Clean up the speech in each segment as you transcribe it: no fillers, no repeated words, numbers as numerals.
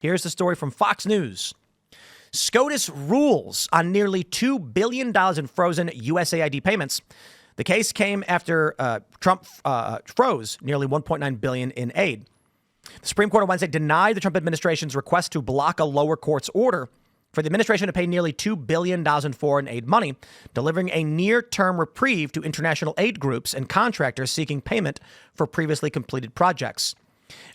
Here's the story from Fox News. SCOTUS rules on nearly $2 billion in frozen USAID payments. The case came after Trump froze nearly $1.9 billion in aid. The Supreme Court on Wednesday denied the Trump administration's request to block a lower court's order for the administration to pay nearly $2 billion in foreign aid money, delivering a near-term reprieve to international aid groups and contractors seeking payment for previously completed projects.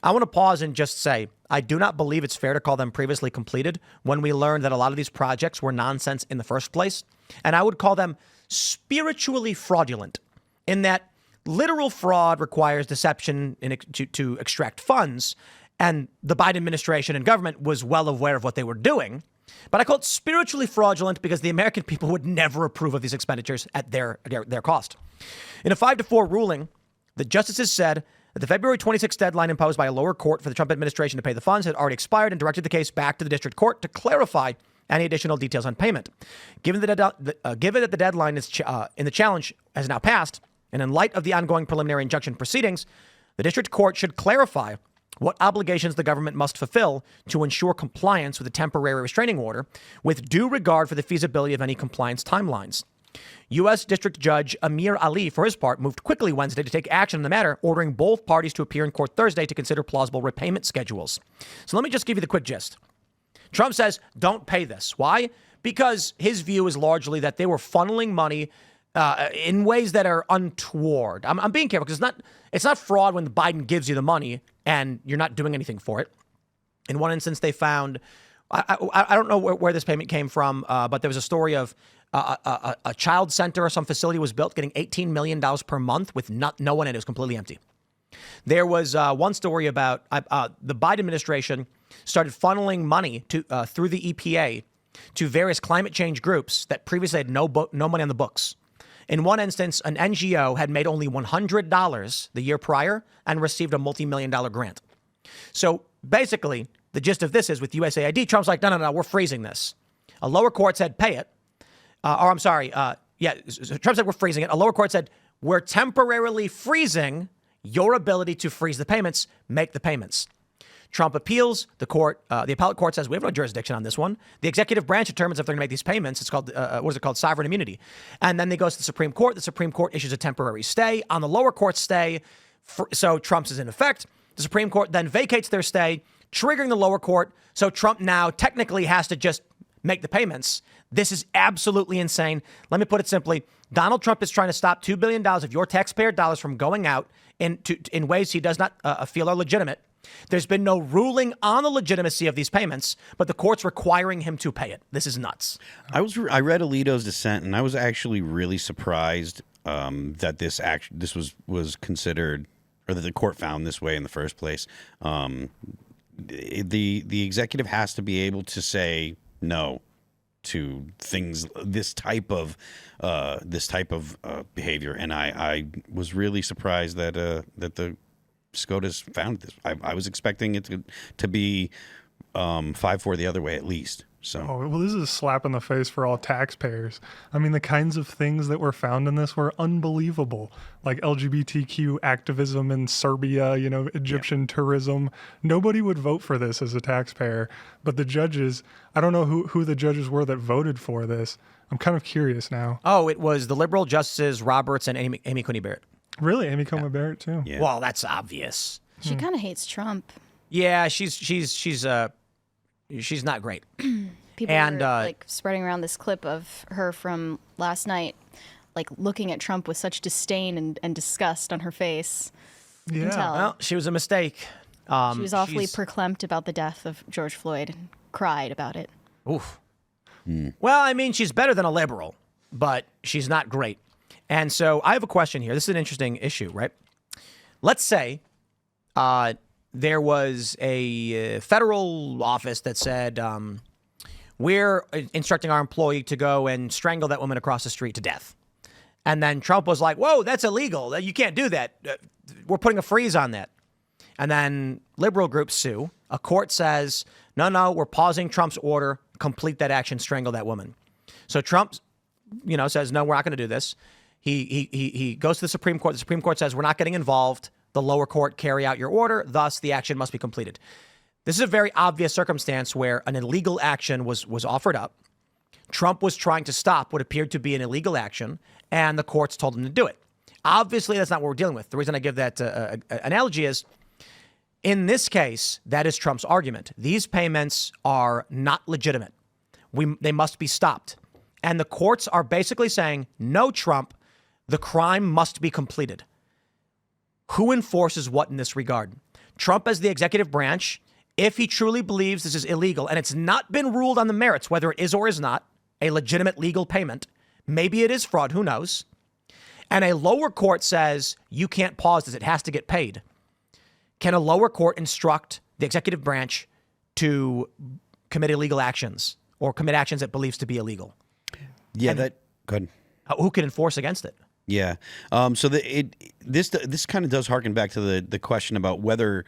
I want to pause and just say, I do not believe it's fair to call them previously completed when we learned that a lot of these projects were nonsense in the first place. And I would call them spiritually fraudulent in that literal fraud requires deception to extract funds. And the Biden administration and government was well aware of what they were doing. But I call it spiritually fraudulent because the American people would never approve of these expenditures at their cost. In a 5-4 ruling, the justices said that the February 26th deadline imposed by a lower court for the Trump administration to pay the funds had already expired and directed the case back to the district court to clarify any additional details on payment. Given that the deadline is in the challenge has now passed, and in light of the ongoing preliminary injunction proceedings, the district court should clarify what obligations the government must fulfill to ensure compliance with the temporary restraining order, with due regard for the feasibility of any compliance timelines. U.S. District Judge Amir Ali, for his part, moved quickly Wednesday to take action on the matter, ordering both parties to appear in court Thursday to consider plausible repayment schedules. So let me just give you the quick gist. Trump says, don't pay this. Why? Because his view is largely that they were funneling money in ways that are untoward. I'm being careful because it's not fraud when Biden gives you the money and you're not doing anything for it. In one instance, they found, I don't know where this payment came from, but there was a story of a child center or some facility was built getting $18 million per month with no one in it. It was completely empty. There was one story about the Biden administration started funneling money through the EPA to various climate change groups that previously had no money on the books. In one instance, an NGO had made only $100 the year prior and received a multi-million-dollar grant. So basically, the gist of this is with USAID, Trump's like, no, we're freezing this. A lower court said pay it. Trump said we're freezing it. A lower court said we're temporarily freezing your ability to freeze the payments, make the payments. Trump appeals. The appellate court says we have no jurisdiction on this one. The executive branch determines if they're going to make these payments. It's called, sovereign immunity. And then they go to the Supreme Court. The Supreme Court issues a temporary stay on the lower court stay. So Trump's is in effect. The Supreme Court then vacates their stay, triggering the lower court. So Trump now technically has to just make the payments. This is absolutely insane. Let me put it simply. Donald Trump is trying to stop $2 billion of your taxpayer dollars from going out in ways he does not feel are legitimate. There's been no ruling on the legitimacy of these payments, but the court's requiring him to pay it. This is nuts. I read Alito's dissent, and I was actually really surprised that this was considered, or that the court found this way in the first place. The executive has to be able to say no to things, this type of behavior, and I was really surprised that the SCOTUS found this. I was expecting it to be 5-4 the other way at least. So. Oh, well, this is a slap in the face for all taxpayers. I mean, the kinds of things that were found in this were unbelievable, like LGBTQ activism in Serbia, Egyptian tourism. Nobody would vote for this as a taxpayer, but the judges, I don't know who the judges were that voted for this. I'm kind of curious now. Oh, it was the liberal justices Roberts and Amy Coney Barrett. Really? Amy Coney Barrett, too? Yeah. Well, that's obvious. She kind of hates Trump. Yeah, she's not great. People are spreading around this clip of her from last night, like looking at Trump with such disdain and disgust on her face. You can tell. Well, she was a mistake. She was awfully verklempt about the death of George Floyd and cried about it. Oof. Well, I mean, she's better than a liberal, but she's not great. And so I have a question here. This is an interesting issue, right? Let's say there was a federal office that said, we're instructing our employee to go and strangle that woman across the street to death. And then Trump was like, whoa, that's illegal. You can't do that. We're putting a freeze on that. And then liberal groups sue. A court says, no, we're pausing Trump's order. Complete that action, strangle that woman. So Trump, says, no, we're not going to do this. He goes to the Supreme Court. The Supreme Court says, we're not getting involved. The lower court carry out your order. Thus, the action must be completed. This is a very obvious circumstance where an illegal action was offered up. Trump was trying to stop what appeared to be an illegal action, and the courts told him to do it. Obviously, that's not what we're dealing with. The reason I give that analogy is, in this case, that is Trump's argument. These payments are not legitimate. They must be stopped. And the courts are basically saying, no, Trump, the crime must be completed. Who enforces what in this regard? Trump as the executive branch, if he truly believes this is illegal, and it's not been ruled on the merits, whether it is or is not a legitimate legal payment, maybe it is fraud, who knows? And a lower court says, you can't pause this, it has to get paid. Can a lower court instruct the executive branch to commit illegal actions or commit actions it believes to be illegal? Yeah, And go ahead. Who can enforce against it? Yeah. So this kind of does harken back to the question about whether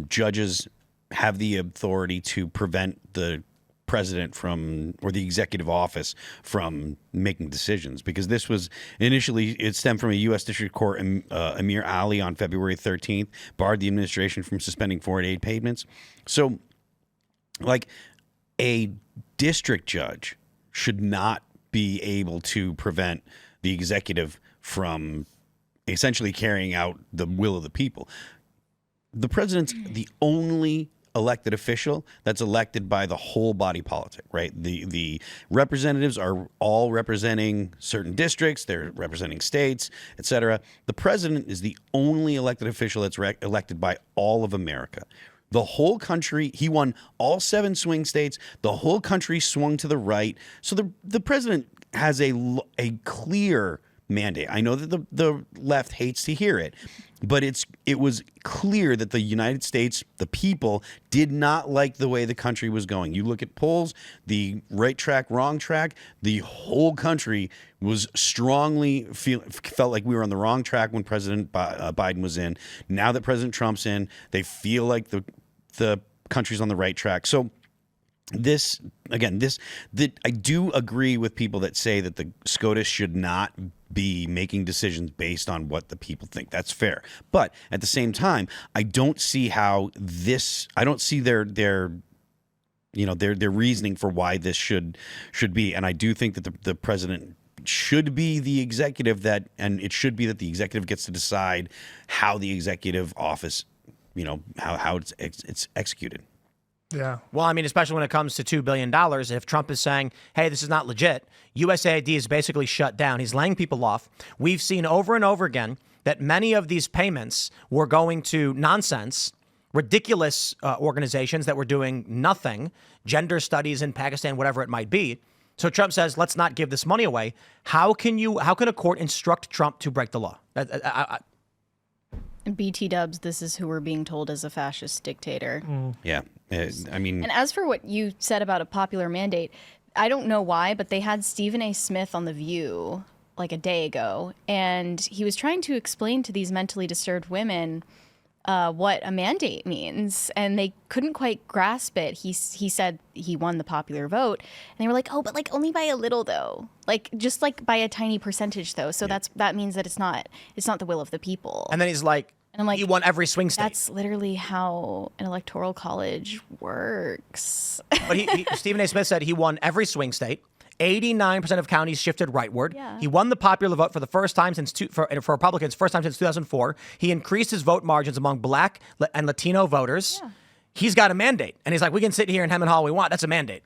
judges have the authority to prevent the president from, or the executive office from making decisions, because this was initially, it stemmed from a U.S. District Court. Amir Ali on February 13th barred the administration from suspending foreign aid payments. So, like, a district judge should not be able to prevent the executive from essentially carrying out the will of the people. The president's the only elected official that's elected by the whole body politic, right? The representatives are all representing certain districts, they're representing states, et cetera. The president is the only elected official that's elected by all of America. The whole country, he won all 7 swing states. The whole country swung to the right. So the president has a clear mandate. I know that the left hates to hear it, but it was clear that the United States, the people, did not like the way the country was going. You look at polls, the right track, wrong track, the whole country was strongly felt like we were on the wrong track when President Biden was in. Now that President Trump's in, they feel like the country's on the right track. So I do agree with people that say that the SCOTUS should not be making decisions based on what the people think. That's fair. But at the same time, I don't see their reasoning for why this should be. And I do think that the president should be the executive and it should be that the executive gets to decide how the executive office, how it's executed. Yeah. Well, I mean, especially when it comes to $2 billion, if Trump is saying, hey, this is not legit, USAID is basically shut down. He's laying people off. We've seen over and over again that many of these payments were going to nonsense, ridiculous organizations that were doing nothing, gender studies in Pakistan, whatever it might be. So Trump says, let's not give this money away. How can a court instruct Trump to break the law? BT dubs, this is who we're being told is a fascist dictator. Yeah. I mean, and as for what you said about a popular mandate, I don't know why, but they had Stephen A. Smith on The View like a day ago, and he was trying to explain to these mentally disturbed women what a mandate means, and they couldn't quite grasp it. He said he won the popular vote, and they were like, oh, but like only by a little though, like just like by a tiny percentage though. So that means that it's not the will of the people. And then he's like, and I'm like, he won every swing state. That's literally how an electoral college works. But Stephen A. Smith said he won every swing state. 89% of counties shifted rightward. Yeah. He won the popular vote for the first time for Republicans, first time since 2004. He increased his vote margins among Black and Latino voters. Yeah. He's got a mandate. And he's like, we can sit here and hem and haw all we want. That's a mandate.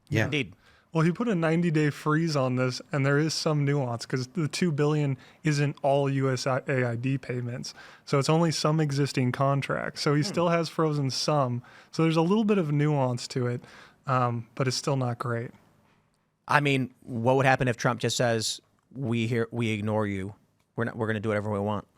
Yeah. Indeed. Well, he put a 90-day freeze on this, and there is some nuance because the $2 billion isn't all USAID payments. So it's only some existing contracts. So he still has frozen some. So there's a little bit of nuance to it, but it's still not great. I mean, what would happen if Trump just says, we ignore you. We're going to do whatever we want?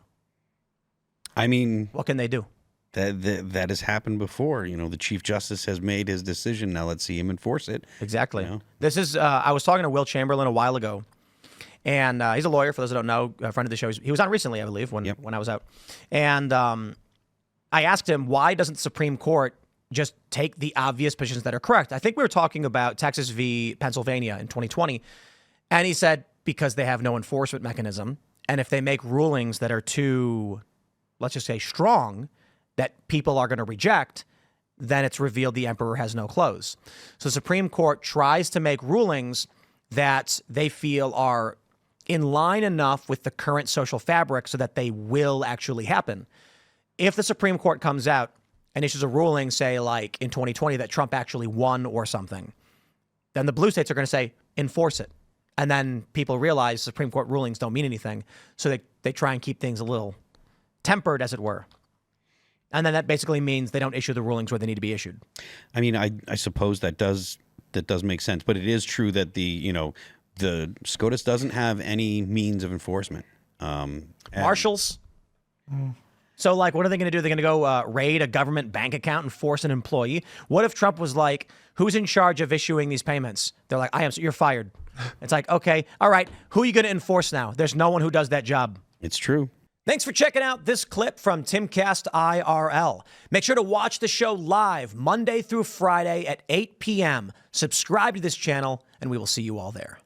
I mean, what can they do? That has happened before. The Chief Justice has made his decision. Now let's see him enforce it. Exactly. This is, I was talking to Will Chamberlain a while ago, and he's a lawyer, for those who don't know, a friend of the show. He was on recently, I believe, when I was out. And I asked him, why doesn't the Supreme Court just take the obvious positions that are correct? I think we were talking about Texas v. Pennsylvania in 2020. And he said, because they have no enforcement mechanism. And if they make rulings that are too, let's just say, strong, that people are going to reject, then it's revealed the emperor has no clothes. So the Supreme Court tries to make rulings that they feel are in line enough with the current social fabric so that they will actually happen. If the Supreme Court comes out and issues a ruling, say like in 2020, that Trump actually won or something, then the blue states are going to say, enforce it. And then people realize Supreme Court rulings don't mean anything. So they try and keep things a little tempered, as it were. And then that basically means they don't issue the rulings where they need to be issued. I mean, I suppose that does make sense, but it is true that the SCOTUS doesn't have any means of enforcement. Marshals. So, like, what are they going to do? They're going to go raid a government bank account and force an employee? What if Trump was like, who's in charge of issuing these payments? They're like, I am. So you're fired. It's like, okay, all right. Who are you going to enforce now? There's no one who does that job. It's true. Thanks for checking out this clip from Timcast IRL. Make sure to watch the show live Monday through Friday at 8 p.m. Subscribe to this channel, and we will see you all there.